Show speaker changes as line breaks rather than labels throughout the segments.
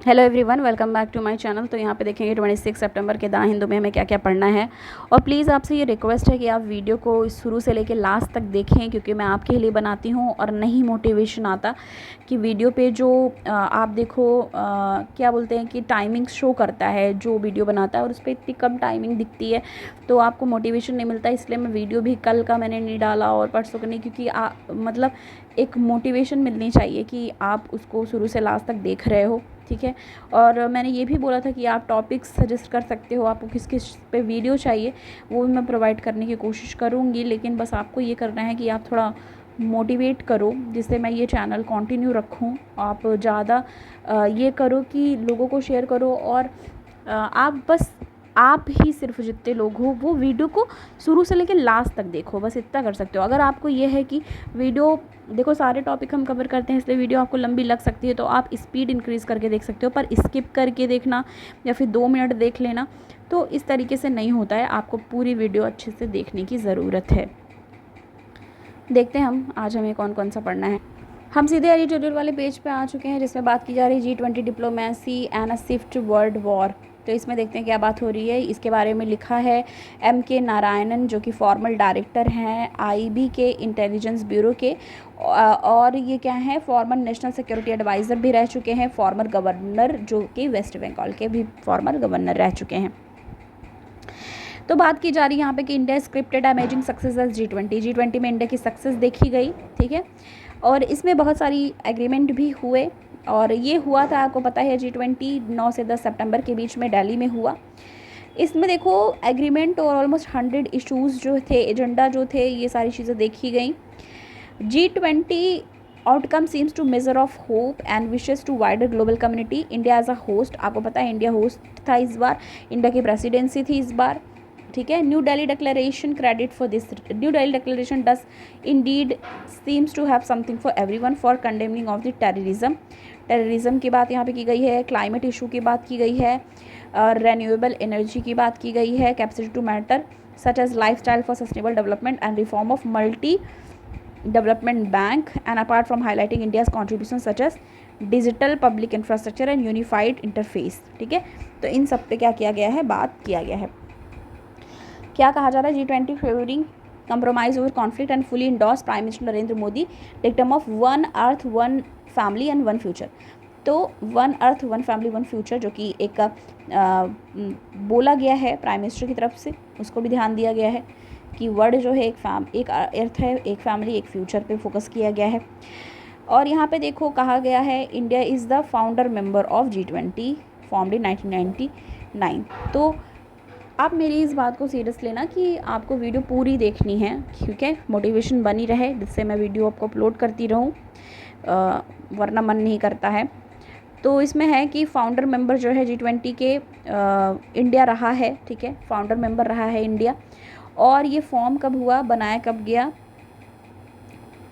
Hello everyone, welcome back to my channel. तो यहाँ पे देखेंगे 26 सितंबर के द हिंदू में हमें क्या क्या पढ़ना है। और प्लीज़ आपसे ये रिक्वेस्ट है कि आप वीडियो को शुरू से लेकर लास्ट तक देखें, क्योंकि मैं आपके लिए बनाती हूँ और नहीं मोटिवेशन आता कि वीडियो पे जो आप देखो क्या बोलते हैं कि टाइमिंग शो करता है जो वीडियो बनाता है, और उस पर इतनी कम टाइमिंग दिखती है तो आपको मोटिवेशन नहीं मिलता। इसलिए मैं वीडियो भी कल का मैंने नहीं डाला और परसों का नहीं, क्योंकि मतलब एक मोटिवेशन मिलनी चाहिए कि आप उसको शुरू से लास्ट तक देख रहे हो, ठीक है। और मैंने ये भी बोला था कि आप टॉपिक्स सजेस्ट कर सकते हो, आपको किस किस पे वीडियो चाहिए वो भी मैं प्रोवाइड करने की कोशिश करूँगी। लेकिन बस आपको ये करना है कि आप थोड़ा मोटिवेट करो जिससे मैं ये चैनल कंटिन्यू रखूँ। आप ज़्यादा ये करो कि लोगों को शेयर करो, और आप ही सिर्फ जितने लोग हो वो वीडियो को शुरू से लेकर लास्ट तक देखो, बस इतना कर सकते हो। अगर आपको ये है कि वीडियो देखो सारे टॉपिक हम कवर करते हैं इसलिए वीडियो आपको लंबी लग सकती है, तो आप स्पीड इंक्रीज़ करके देख सकते हो, पर स्किप करके देखना या फिर 2 मिनट देख लेना तो इस तरीके से नहीं होता है। आपको पूरी वीडियो अच्छे से देखने की ज़रूरत है। देखते हैं हम आज हमें कौन कौन सा पढ़ना है। हम सीधे एडिटोरियल वाले पेज पे आ चुके हैं जिसमें बात की जा रही है G20 diplomacy and a shift world war. तो इसमें देखते हैं क्या बात हो रही है। इसके बारे में लिखा है M.K. नारायणन, जो कि फॉर्मल डायरेक्टर हैं IB के इंटेलिजेंस ब्यूरो के, और ये क्या है, फॉर्मर नेशनल सिक्योरिटी एडवाइज़र भी रह चुके हैं, फॉर्मर गवर्नर जो कि वेस्ट बंगाल के भी फॉर्मर गवर्नर रह चुके हैं। तो बात की जा रही है यहाँ पे कि India scripted amazing success G20 में इंडिया की सक्सेस देखी गई, ठीक है। और इसमें बहुत सारी एग्रीमेंट भी हुए, और ये हुआ था आपको पता है G20 9 से 10 सितंबर के बीच में दिल्ली में हुआ। इसमें देखो एग्रीमेंट और ऑलमोस्ट 100 इश्यूज़ जो थे, एजेंडा जो थे, ये सारी चीज़ें देखी गई। G20 outcome seems to measure of hope and wishes to wider global community. India as a host, आपको पता है इंडिया होस्ट था इस बार, इंडिया की प्रेसिडेंसी थी इस बार, ठीक है। New Delhi declaration credit for this. New Delhi declaration does indeed seems to have something for everyone for condemning of the terrorism की बात यहाँ पे की गई है, क्लाइमेट इशू की बात की गई है, रेन्यूएबल एनर्जी की बात की गई है, capacity to matter such as life style for sustainable development and reform of multi development bank, and apart from highlighting India's contribution such as digital public infrastructure and unified interface, ठीक है। तो इन सब पे क्या किया गया है, बात किया गया है। क्या कहा जा रहा है, G20 favouring compromise over conflict and fully endorse prime minister Narendra Modi dictum of one earth one family and one future. तो one earth one family one future जो कि एक बोला गया है प्राइम मिनिस्टर की तरफ से, उसको भी ध्यान दिया गया है कि वर्ड जो है एक अर्थ है, एक फैमिली, एक फ्यूचर पे फोकस किया गया है। और यहाँ पे देखो कहा गया है India is the founder member of G20 formed in 1999। तो आप मेरी इस बात को सीरियस लेना कि आपको वीडियो पूरी देखनी है, क्योंकि मोटिवेशन बनी रहे जिससे मैं वीडियो आपको अपलोड करती रहूँ, वरना मन नहीं करता है। तो इसमें है कि फाउंडर मेंबर जो है G20 के इंडिया रहा है, ठीक है, फाउंडर मेंबर रहा है इंडिया। और ये फॉर्म कब हुआ, बनाया कब गया,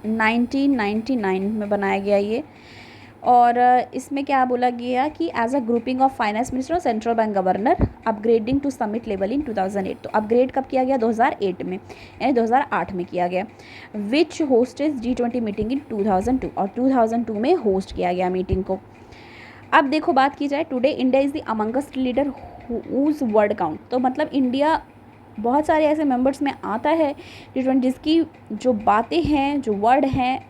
1999 में बनाया गया ये। और इसमें क्या बोला गया कि as a grouping of finance minister और central bank governor upgrading to summit level in 2008। तो अपग्रेड कब किया गया, 2008 में, यानी 2008 में किया गया। विच होस्टेड G20 मीटिंग इन 2002, और 2002 में होस्ट किया गया मीटिंग को। अब देखो बात की जाए, today India is the amongst leader whose word count. तो मतलब इंडिया बहुत सारे ऐसे मेंबर्स में आता है G20 जिसकी जो बातें हैं, जो वर्ड हैं,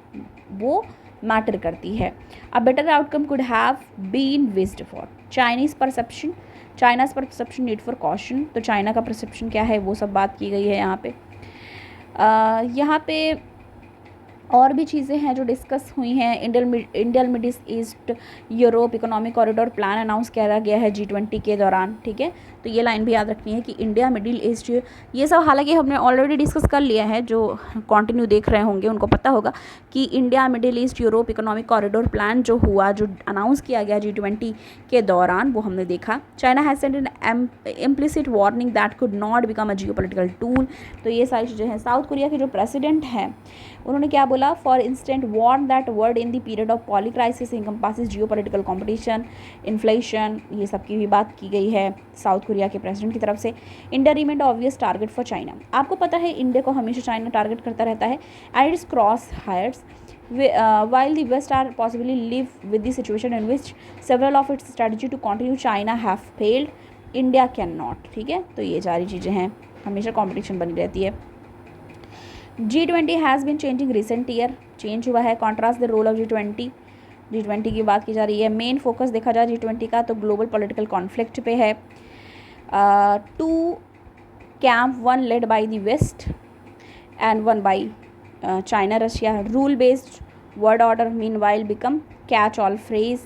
वो मैटर करती है। A better outcome could have been wished for Chinese perception need for caution. तो चाइना का परसेप्शन क्या है वो सब बात की गई है यहाँ पे। यहाँ पे और भी चीज़ें हैं जो डिस्कस हुई हैं। India middle east Europe economic corridor plan announce किया गया है G20 के दौरान, ठीक है। तो ये लाइन भी याद रखनी है कि इंडिया मिडिल ईस्ट, ये सब हालांकि हमने ऑलरेडी डिस्कस कर लिया है, जो कंटिन्यू देख रहे होंगे उनको पता होगा कि India middle east Europe economic corridor plan जो हुआ, जो अनाउंस किया गया G20 के दौरान, वो हमने देखा। China has sent N implicit warning that could not become a geopolitical tool. तो ये सारी चीज़ें हैं। साउथ कोरिया के जो प्रेसिडेंट हैं उन्होंने क्या बोला, for instant warn that world in the period of polycrisis encompasses geopolitical competition, inflation, ये सब की भी बात की गई है साउथ कोरिया के प्रेसिडेंट की तरफ से। India remained obvious target for China. आपको पता है इंडिया को हमेशा चाइना टारगेट करता रहता है, and it's crosshairs while the West are possibly live with the situation in which several of its strategy to continue China have failed, India cannot. ठीक है, तो ये सारी चीज़ें हैं, हमेशा कंपटीशन बनी रहती है. G20 has been changing recent year, change हुआ है. Contrast the role of G20 की बात की जा रही है. मेन फोकस देखा जाए G20 का तो ग्लोबल पॉलिटिकल कॉन्फ्लिक्ट पे है. Two camp, one led by the West and one by China Russia. Rule based world order meanwhile become catch all phrase.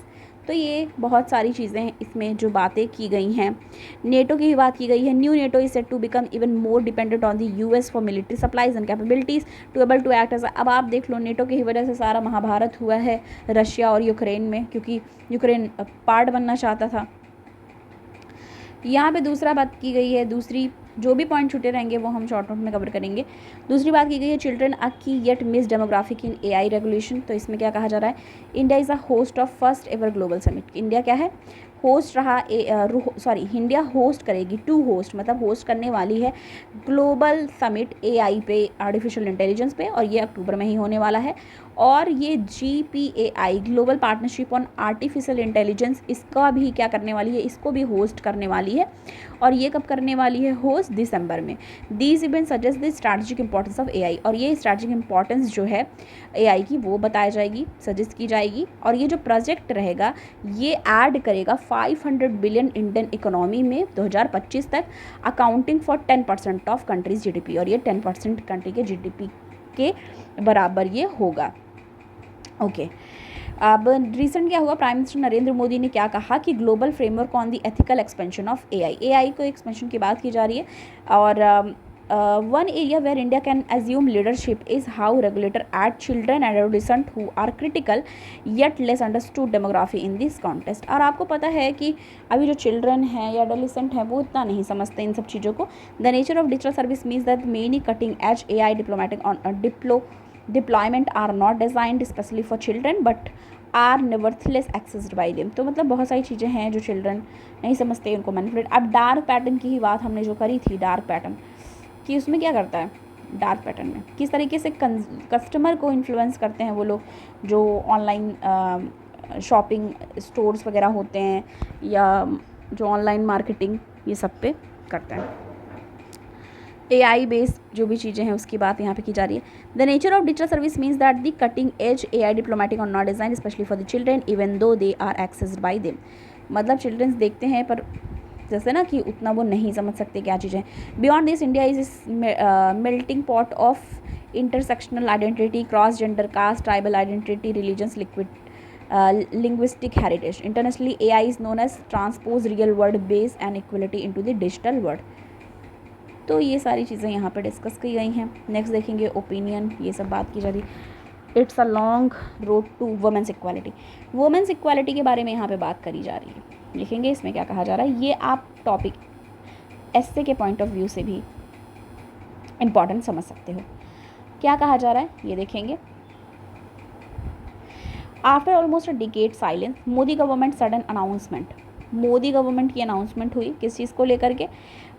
तो ये बहुत सारी चीज़ें हैं इसमें जो बातें की गई हैं. नेटो की भी बात की गई है. New NATO is set to become even more dependent on the US for military supplies and capabilities to able to act as. अब आप देख लो, नेटो की ही वजह से सारा महाभारत हुआ है रशिया और यूक्रेन में, क्योंकि यूक्रेन पार्ट बनना चाहता था. यहाँ पे दूसरा बात की गई है, दूसरी जो भी पॉइंट छूटे रहेंगे वो हम शॉर्ट नोट में कवर करेंगे. दूसरी बात की गई है चिल्ड्रन अ की येट मिस डेमोग्राफिक इन एआई रेगुलेशन. तो इसमें क्या कहा जा रहा है, India is a host of first ever global summit. India क्या है, होस्ट रहा, इंडिया होस्ट करेगी, टू होस्ट मतलब होस्ट करने वाली है ग्लोबल समिट एआई पे, आर्टिफिशियल इंटेलिजेंस पे, और ये अक्टूबर में ही होने वाला है. और ये GPAI global partnership on artificial intelligence, इसका भी क्या करने वाली है, इसको भी होस्ट करने वाली है. और ये कब करने वाली है, होस्ट दिसंबर में. These event suggest the strategic importance of AI. और ये स्ट्रैटेजिक इंपॉर्टेंस जो है AI की वो बताई जाएगी, सजेस्ट की जाएगी. और ये जो प्रोजेक्ट रहेगा ये ऐड करेगा 500 बिलियन इंडियन इकोनॉमी में 2025 तक, accounting for 10% of countries GDP. और ये 10% कंट्री के GDP के बराबर ये होगा. ओके अब रिसेंट क्या हुआ, प्राइम मिनिस्टर नरेंद्र मोदी ने क्या कहा कि global framework on the ethical expansion of AI को एक्सपेंशन की बात की जा रही है. और one area where India can assume leadership is how regulator add children and adolescents who are critical yet less understood demography in this context. और आपको पता है कि अभी जो चिल्ड्रन हैं या एडोलेसेंट हैं वो इतना नहीं समझते इन सब चीज़ों को. The nature of digital service means that many cutting edge AI deployment are not designed especially for children but are nevertheless accessed by them. तो मतलब बहुत सारी चीज़ें हैं जो चिल्ड्रन नहीं समझते, उनको मैनिपुलेट. अब डार्क पैटर्न की ही बात हमने जो करी थी, डार्क पैटर्न कि उसमें क्या करता है, डार्क पैटर्न में किस तरीके से कस्टमर को इन्फ्लुएंस करते हैं वो लोग जो ऑनलाइन शॉपिंग स्टोर्स वगैरह होते हैं या जो ऑनलाइन मार्केटिंग ये सब पे करते हैं. AI बेस्ड जो भी चीज़ें हैं उसकी बात यहाँ पे की जा रही है. The nature of digital service means that the cutting edge AI diplomatic और not design specially for the children even though they are accessed by them. मतलब चिल्ड्रंस देखते हैं पर जैसे ना कि उतना वो नहीं समझ सकते क्या चीज़ें. Beyond this India is melting pot of intersectional identity, cross gender, caste, tribal identity, religions, linguistic heritage. Internationally, AI is known as transpose real world base and equality into the digital world. तो ये सारी चीज़ें यहाँ पे discuss की गई हैं. Next देखेंगे ओपिनियन, ये सब बात की जा रही. It's a long road to women's equality. Women's equality के बारे में यहाँ पे बात करी जा रही है. लिखेंगे इसमें क्या कहा जा रहा है, ये आप टॉपिक एस्से के पॉइंट ऑफ व्यू से भी इम्पॉर्टेंट समझ सकते हो. क्या कहा जा रहा है ये देखेंगे. आफ्टर ऑलमोस्ट अ decade silence, Modi government sudden announcement. Modi government की अनाउंसमेंट हुई किस चीज़ को लेकर के,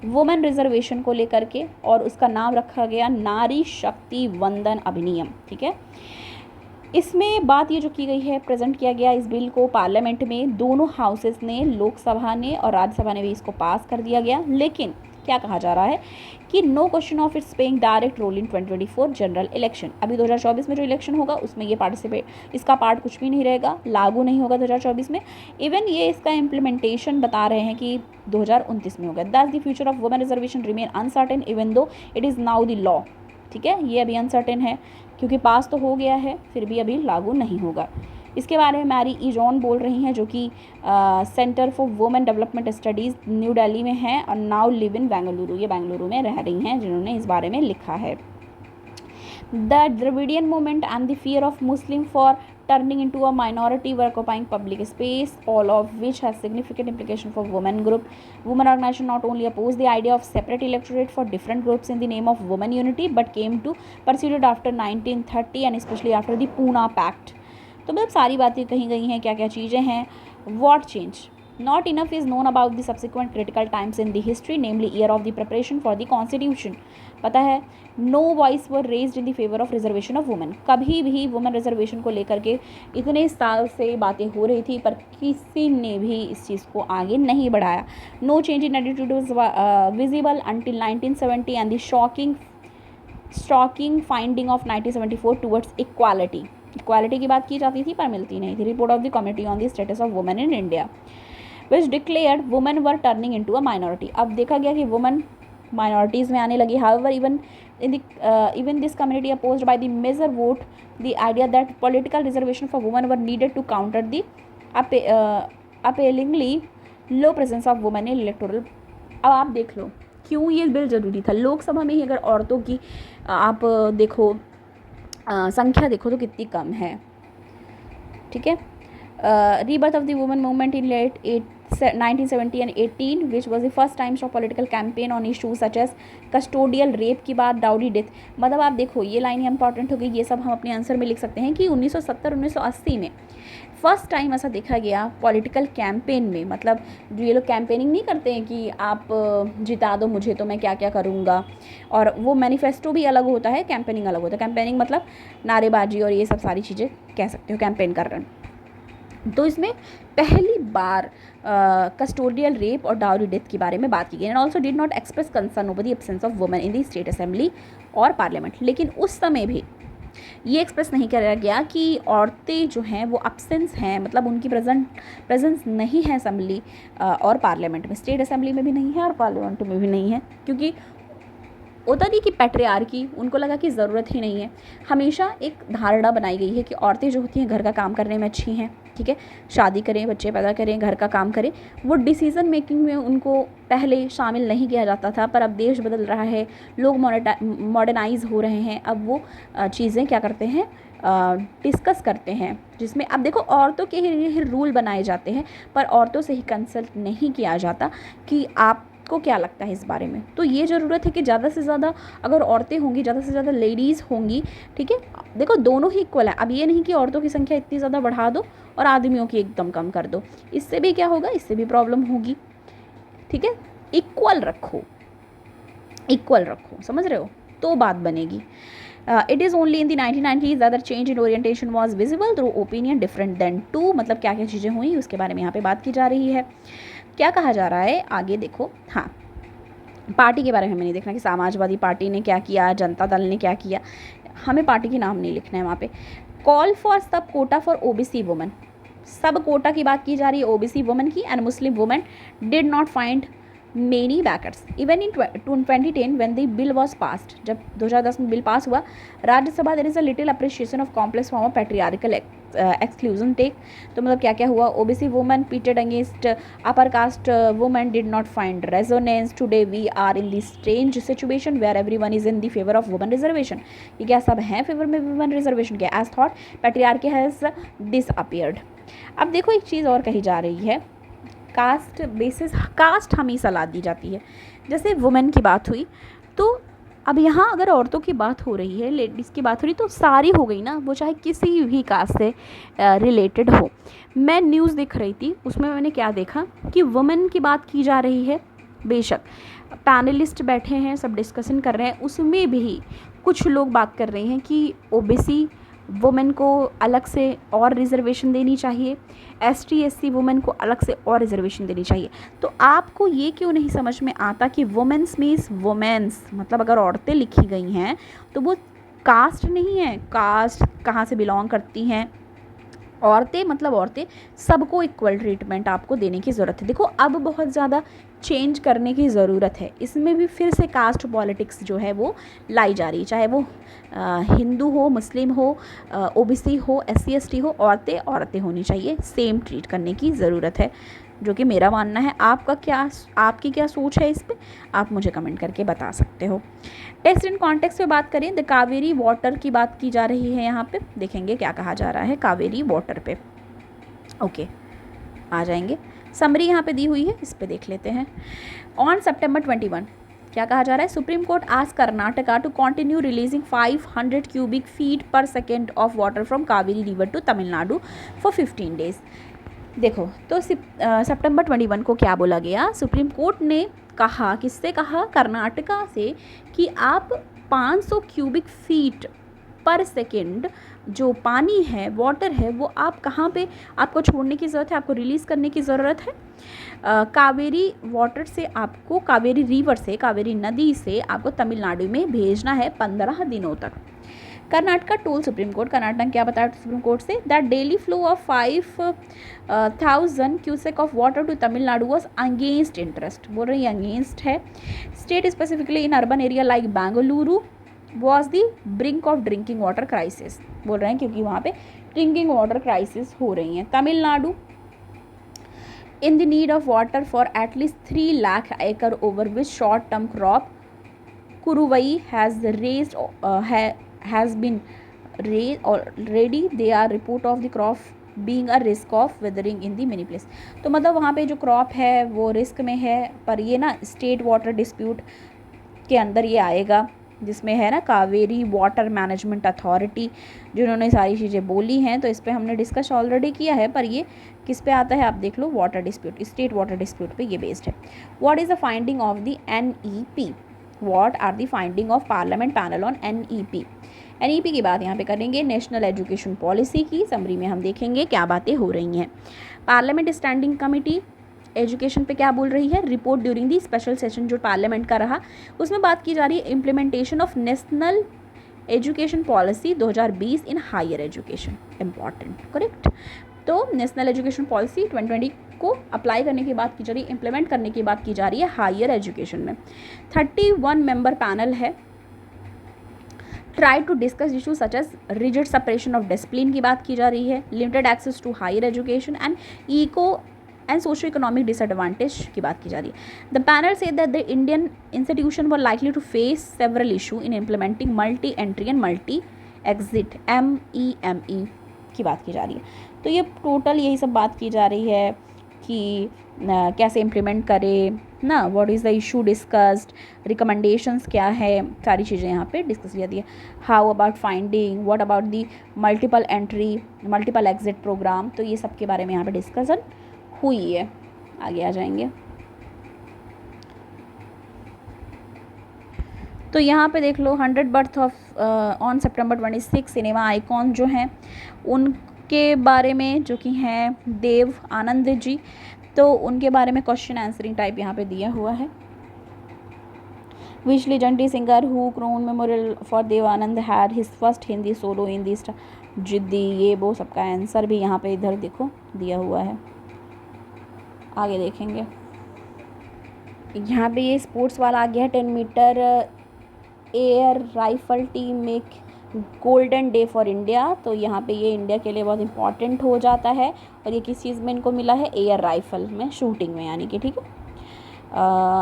वुमेन रिजर्वेशन को लेकर के, और उसका नाम रखा गया नारी शक्ति वंदन अधिनियम. ठीक है, इसमें बात ये जो की गई है, प्रेजेंट किया गया इस बिल को पार्लियामेंट में, दोनों हाउसेस ने, लोकसभा ने और राज्यसभा ने भी इसको पास कर दिया गया. लेकिन क्या कहा जा रहा है कि no question of it's playing direct role in 2024 general election. अभी 2024 में जो इलेक्शन होगा उसमें ये इसका पार्ट कुछ भी नहीं रहेगा, लागू नहीं होगा 2024 में. इवन ये इसका इम्प्लीमेंटेशन बता रहे हैं कि 2029 में होगा. That's the future of women reservation remain uncertain even though it is now the law. ठीक है, ये अभी अनसर्टेन है क्योंकि पास तो हो गया है फिर भी अभी लागू नहीं होगा. इसके बारे में मैरी ई जॉन बोल रही हैं जो कि centre for women development studies new Delhi में हैं और नाउ लिव इन बेंगलुरु. ये बेंगलुरु में रह रही हैं जिन्होंने इस बारे में लिखा है. The Dravidian movement and the fear of Muslim for turning into a minority were occupying public space, all of which has significant implication for women group. Women organization not only opposed the idea of separate electorate for different groups in the name of women unity, but came to pursue it after 1930 and especially after the Pune Pact. तो मतलब सारी बातें कही गई हैं, क्या क्या चीज़ें हैं. What change? Not enough is known about the subsequent critical times in the history, namely year of the preparation for the constitution. पता है, no voice were raised in the favour of reservation of women. कभी भी women reservation को लेकर के इतने साल से बातें हो रही थी, पर किसी ने भी इस चीज़ को आगे नहीं बढ़ाया. No change in attitude was visible until 1970 and the shocking finding of 1974 towards equality. Equality की बात की जाती थी पर मिलती नहीं थी. Report of the committee on the status of women in India which declared women were turning into a minority. अब देखा गया कि वुमेन माइनॉरिटीज़ में आने लगी. However, even this community opposed by the measure vote the idea that political reservation for women were needed to counter the appallingly low presence of women in electoral. अब आप देख लो क्यों ये बिल ज़रूरी था. लोकसभा में ही अगर औरतों की आप देखो संख्या देखो तो कितनी कम है. ठीक है. Rebirth of the women movement in late 1970 and 18, which was the first time of political campaign on issues such as custodial rape की बात, डाउरी डेथ. मतलब आप देखो ये लाइन इंपॉर्टेंट हो गई. ये सब हम अपने आंसर में लिख सकते हैं कि 1970-1980 में फर्स्ट टाइम ऐसा देखा गया पॉलिटिकल कैंपेन में. मतलब जो ये लोग कैंपेनिंग नहीं करते हैं कि आप जिता दो मुझे तो मैं क्या क्या करूँगा, और वो मैनिफेस्टो भी अलग होता है, कैंपेनिंग अलग होता है. कैंपेनिंग मतलब नारेबाजी और ये सब सारी चीज़ें कह सकते हो कैंपेन कर रहे हैं. तो इसमें पहली बार कस्टोडियल रेप और डाउरी डेथ के बारे में बात की गई. And also did not express concern over the absence of women in the state assembly और पार्लियामेंट. लेकिन उस समय भी ये एक्सप्रेस नहीं किया गया कि औरतें जो हैं वो अब्सेंस हैं, मतलब उनकी प्रेजेंस नहीं है असेंबली और पार्लियामेंट में. स्टेट असेंबली में भी नहीं है और पार्लियामेंट में भी नहीं है, क्योंकि होता नहीं कि पैट्रियार्की उनको लगा कि ज़रूरत ही नहीं है. हमेशा एक धारणा बनाई गई है कि औरतें जो होती हैं घर का काम करने में अच्छी हैं. ठीक है, शादी करें, बच्चे पैदा करें, घर का काम करें. वो डिसीज़न मेकिंग में उनको पहले शामिल नहीं किया जाता था, पर अब देश बदल रहा है, लोग मॉडर्नाइज हो रहे हैं. अब वो चीज़ें क्या करते हैं, डिस्कस करते हैं, जिसमें अब देखो औरतों के ही रूल बनाए जाते हैं, पर औरतों से ही कंसल्ट नहीं किया जाता कि आपको क्या लगता है इस बारे में. तो ये ज़रूरत है कि ज़्यादा से ज़्यादा अगर औरतें होंगी, ज़्यादा से ज़्यादा लेडीज़ होंगी. ठीक है, देखो दोनों ही इक्वल है. अब ये नहीं कि औरतों की संख्या इतनी ज़्यादा बढ़ा दो और आदमियों की एकदम कम कर दो. इससे भी क्या होगा, इससे भी प्रॉब्लम होगी. ठीक है, इक्वल रखो, समझ रहे हो, तो बात बनेगी. It is only in the 1990s that the change in orientation was visible through opinion different than two. मतलब क्या क्या चीज़ें हुई उसके बारे में यहाँ पे बात की जा रही है. क्या कहा जा रहा है आगे देखो. हाँ, पार्टी के बारे में हमें नहीं देखना कि समाजवादी पार्टी ने क्या किया, जनता दल ने क्या किया. हमें पार्टी के नाम नहीं लिखना है वहाँ पे. कॉल फॉर सब कोटा फॉर ओबीसी वुमेन. सब कोटा की बात की जा रही है ओबीसी वुमेन की. And Muslim women did not find many backers even in 2010 when the bill was passed. जब 2010 में बिल पास हुआ Rajya Sabha, there is a little appreciation of complex form of patriarchal exclusion take. तो मतलब क्या क्या हुआ, OBC women pitted against upper caste women did not find resonance. Today we are in the strange situation where everyone is in the favor of women reservation. ये क्या सब हैं favour में women reservation के? as thought patriarchy has disappeared. अब देखो एक चीज़ और कही जा रही है, कास्ट बेसिस, कास्ट हमेशा ला दी जाती है. जैसे वुमेन की बात हुई, तो अब यहाँ अगर औरतों की बात हो रही है, लेडीज़ की बात हो रही, तो सारी हो गई ना, वो चाहे किसी भी कास्ट से रिलेटेड हो. मैं न्यूज़ देख रही थी, उसमें मैंने क्या देखा कि वुमेन की बात की जा रही है. बेशक पैनलिस्ट बैठे हैं, सब डिस्कशन कर रहे हैं, उसमें भी कुछ लोग बात कर रहे हैं कि ओबीसी वुमेन को अलग से और रिजर्वेशन देनी चाहिए, एसटी एससी वुमेन को अलग से और रिजर्वेशन देनी चाहिए. तो आपको ये क्यों नहीं समझ में आता कि वुमेन्स मीन्स वुमेन्स, मतलब अगर औरतें लिखी गई हैं तो वो कास्ट नहीं है. कास्ट कहाँ से बिलोंग करती हैं औरतें, मतलब औरतें, सबको इक्वल ट्रीटमेंट आपको देने की ज़रूरत है. देखो अब बहुत ज़्यादा चेंज करने की ज़रूरत है. इसमें भी फिर से कास्ट पॉलिटिक्स जो है वो लाई जा रही है, चाहे वो हिंदू हो, मुस्लिम हो, ओबीसी हो, एससी एसटी हो, औरतें होनी चाहिए. सेम ट्रीट करने की ज़रूरत है, जो कि मेरा मानना है. आपकी क्या सोच है इस पर, आप मुझे कमेंट करके बता सकते हो. टेक्स्ट इन कॉन्टेक्स्ट पे बात करें, द कावेरी वाटर की बात की जा रही है. यहाँ पे देखेंगे क्या कहा जा रहा है कावेरी वाटर पे. ओके, आ जाएंगे. समरी यहाँ पे दी हुई है, इस पे देख लेते हैं. ऑन September 21 क्या कहा जा रहा है, Supreme Court asked Karnataka to continue releasing 500 cubic feet per second of water from Kaveri river to Tamil Nadu for 15 days. देखो तो सितंबर 21 को क्या बोला गया, सुप्रीम कोर्ट ने कहा, किससे कहा, कर्नाटका से, कि आप 500 क्यूबिक फीट पर सेकेंड जो पानी है, वाटर है, वो आप कहाँ पे आपको छोड़ने की ज़रूरत है, आपको रिलीज़ करने की ज़रूरत है। कावेरी वाटर से आपको, कावेरी रिवर से, कावेरी नदी से आपको तमिलनाडु में भेजना है 15 दिनों तक। Karnataka told Supreme Court, Karnataka क्या बताया सुप्रीम कोर्ट से, that daily flow of 5,000 cusec of water to Tamil Nadu was against interest, बोल रही है अगेंस्ट है। State specifically in urban area like Bengaluru was the brink of drinking water crisis, बोल रहे हैं क्योंकि वहाँ पे ड्रिंकिंग वाटर क्राइसिस हो रही हैं। Tamil Nadu in the need of water for at least 3 lakh acre over which short term crop Kuruvai has been raised already. They are report of the crop being a risk of withering in the many place. तो मतलब वहाँ पे जो crop है वो risk में है, पर ये ना स्टेट वाटर डिस्प्यूट के अंदर ये आएगा, जिसमें है ना कावेरी वाटर मैनेजमेंट अथॉरिटी, जिन्होंने सारी चीज़ें बोली हैं। तो इस पर हमने डिस्कस ऑलरेडी किया है, पर ये किस पे आता है आप देख लो, water dispute, state water dispute पे ये बेस्ड है। What is the finding of the NEP, what are the finding of parliament panel on NEP। NEP की बात यहाँ पे करेंगे, नेशनल एजुकेशन पॉलिसी की समरी में हम देखेंगे क्या बातें हो रही हैं। पार्लियामेंट स्टैंडिंग कमेटी एजुकेशन पे क्या बोल रही है, report during the special session जो पार्लियामेंट का रहा, उसमें बात की जा रही है implementation of national education policy 2020 in higher education, important, correct. तो नेशनल एजुकेशन पॉलिसी 2020 को अप्लाई करने की बात की जा रही है, इम्प्लीमेंट करने की बात की जा रही है हायर एजुकेशन में। 31 मेंबर पैनल है, try to discuss issue such as rigid separation of discipline की बात की जा रही है, limited access to higher education and eco and socio economic disadvantage की बात की जा रही है। The panel said that the Indian institution were likely to face several issue in implementing multi entry and multi exit MEME की बात की जा रही है। तो ये टोटल यही सब बात की जा रही है कि कैसे इम्प्लीमेंट करें ना, what is the issue discussed, recommendations क्या है, सारी चीज़ें यहाँ पे डिस्कस की जाती है। How about finding, what about the multiple entry, multiple exit programme, तो ये सब के बारे में यहाँ पे डिस्कशन हुई है। आगे आ जाएंगे तो यहाँ पे देख लो 100 birth of on September 26 cinema icon जो हैं उनके बारे में, जो कि हैं देव आनंद जी, तो उनके बारे में क्वेश्चन आंसरिंग टाइप यहाँ पे दिया हुआ है। Which legendary singer who crooned memorial for Dev Anand had his first Hindi solo in the Ziddi, ये वो सबका आंसर भी यहाँ पे इधर देखो दिया हुआ है। आगे देखेंगे यहाँ पे ये स्पोर्ट्स वाला आ गया है, 10 metre air rifle team make golden day for India, तो यहाँ पे ये इंडिया के लिए बहुत इंपॉर्टेंट हो जाता है। और ये किस चीज़ में इनको मिला है, एयर राइफल में, शूटिंग में यानी कि, ठीक है।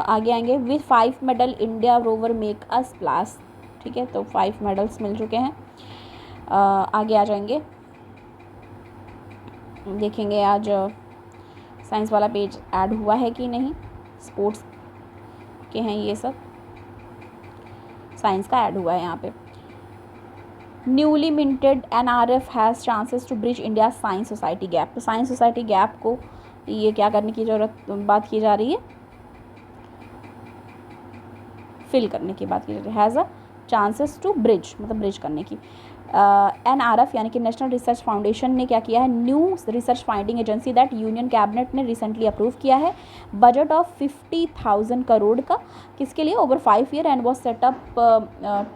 आगे आएंगे, with 5 medal India rover make a splash, ठीक है, तो 5 मेडल्स मिल चुके हैं। आगे आ जाएंगे, देखेंगे आज साइंस वाला पेज ऐड हुआ है कि नहीं, स्पोर्ट्स के हैं ये सब, साइंस का ऐड हुआ है यहाँ पे। Newly minted NRF has chances to bridge India science society gap, तो साइंस सोसाइटी गैप को ये क्या करने की ज़रूरत बात की जा रही है, फिल करने की बात की जा रही है। Has a chances to bridge, मतलब ब्रिज करने की। NRF यानी कि नेशनल रिसर्च फाउंडेशन ने क्या किया है, new research finding agency that union cabinet ने रिसेंटली अप्रूव किया है, बजट ऑफ 50,000 करोड़ का, किसके लिए, over 5 year, and was set up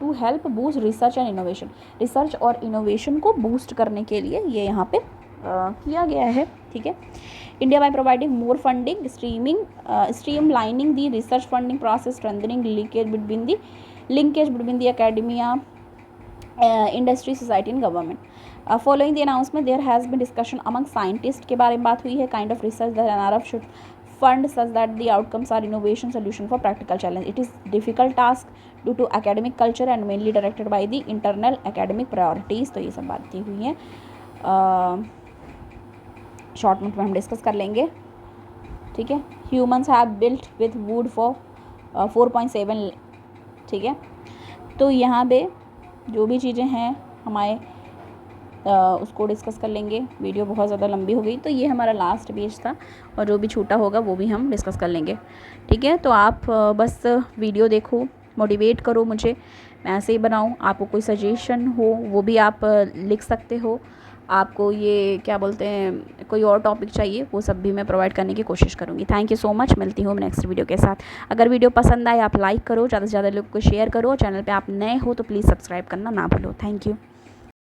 to help boost research and innovation, research और इनोवेशन को बूस्ट करने के लिए ये यहाँ पे किया गया है, ठीक है। India by providing more funding, streamlining the research funding process, strengthening linkage between the academia, industry, society and government. Following the announcement there has been discussion among scientist के बारे में बात हुई है, kind of research that NRF should fund such that the outcomes are innovation solution for practical challenge. It is difficult task due to academic culture and mainly directed by the internal academic priorities. तो ये सब बातें हुई हैं, short note में हम discuss कर लेंगे, ठीक है। Humans have built with would for 4.7, ठीक है। तो यहाँ पे जो भी चीज़ें हैं हमारे उसको डिस्कस कर लेंगे। वीडियो बहुत ज़्यादा लंबी हो गई, तो ये हमारा लास्ट पेज था और जो भी छूटा होगा वो भी हम डिस्कस कर लेंगे। ठीक है, तो आप बस वीडियो देखो, मोटिवेट करो मुझे, मैं ऐसे ही बनाऊँ। आपको कोई सजेशन हो वो भी आप लिख सकते हो। आपको ये क्या बोलते हैं, कोई और टॉपिक चाहिए, वो सब भी मैं प्रोवाइड करने की कोशिश करूँगी। Thank you so much. मिलती हूँ नेक्स्ट वीडियो के साथ। अगर वीडियो पसंद आए आप लाइक करो, ज़्यादा से ज़्यादा लोग को शेयर करो। चैनल पे आप नए हो तो प्लीज़ सब्सक्राइब करना ना भूलो। Thank you.